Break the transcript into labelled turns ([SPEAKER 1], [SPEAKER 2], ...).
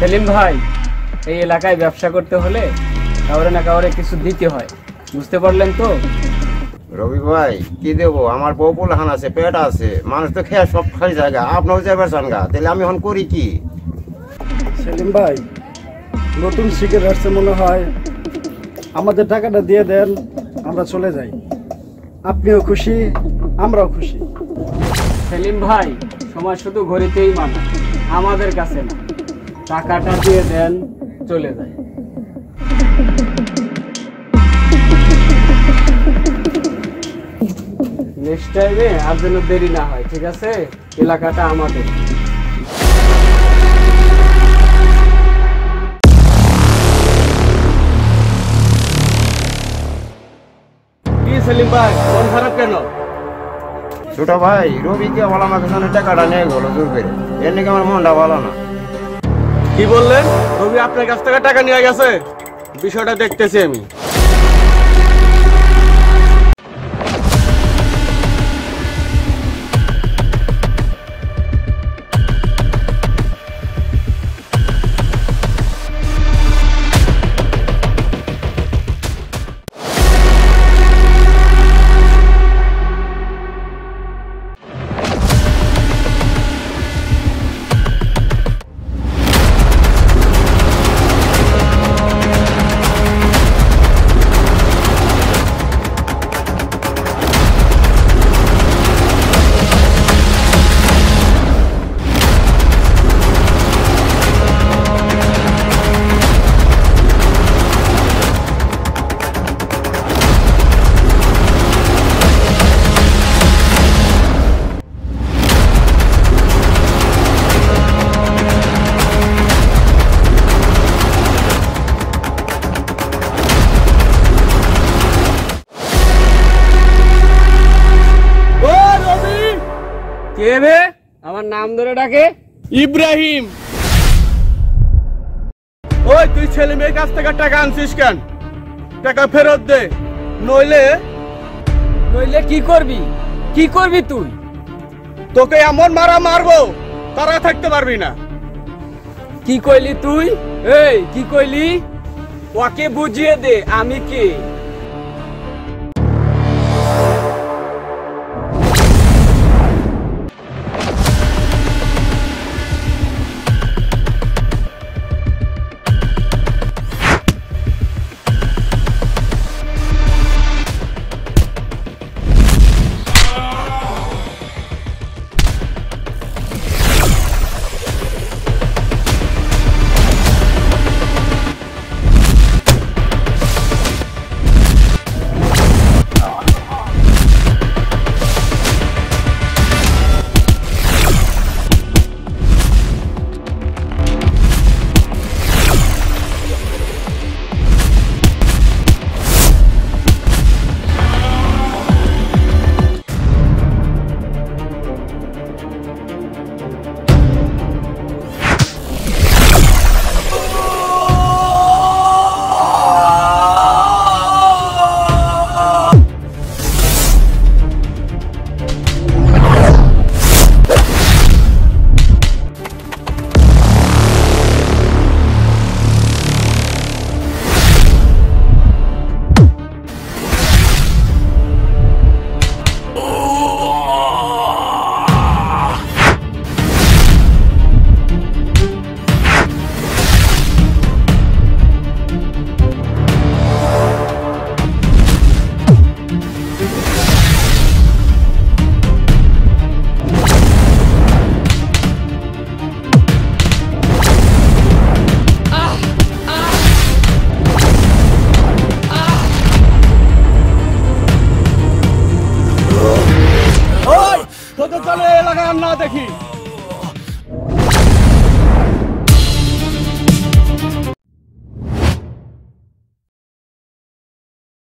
[SPEAKER 1] সেলিম ভাই, এই এলাকায় ব্যবসা করতে হলে কাউরে না কাউরে কিছু দিতে হয়, বুঝতে পারলেন তো?
[SPEAKER 2] রবি ভাই কি দেবো, আমার বউ পোলাহান আছে, পেট আছে, মানুষ তো খেয়ে সব খালি জায়গা, আপনারও যাবার চানগা, তাহলে আমি এখন করি কি?
[SPEAKER 3] সেলিম ভাই, নতুন শিখে আসছে মনে হয়, আমাদের টাকাটা দিয়ে দেন, আমরা চলে যাই। আপনিও খুশি, আমরাও খুশি।
[SPEAKER 1] সেলিম ভাই, সময় শুধু ঘড়িতেই মানা, আমাদের কাছে না। টাকাটা দিয়ে দেন, চলে যায়। নেক্সট টাইমে আর যেন দেরি না হয়, ঠিক আছে? এলাকাটা আমাদের। কি সেলিম ভাই, মন খারাপ কেন?
[SPEAKER 2] ছোট ভাই রবিকে বলা আমাকে সামনে টাকাটা নিয়ে গেলো জোর করে, এর নাকি আমার মনটা ভালো না।
[SPEAKER 4] কি বললেন? রবি আপনার কাছ থেকে টাকা নিয়ে গেছে? বিষয়টা দেখতেছি আমি।
[SPEAKER 1] কে বে? আমার নাম ধরে ডাকে?
[SPEAKER 4] ইব্রাহিম। ওই তুই ছেলে মেয়ের কাছ থেকে টাকা আনছিস কেন? টাকা ফেরত দে, নইলে
[SPEAKER 1] নইলে কি করবি? কি করবি তুই?
[SPEAKER 4] তোকে এমন মারা মারবো তারা থাকতে পারবি না।
[SPEAKER 1] কি কইলি তুই? এই কি কইলি? ওকে বুঝিয়ে দে আমি কে।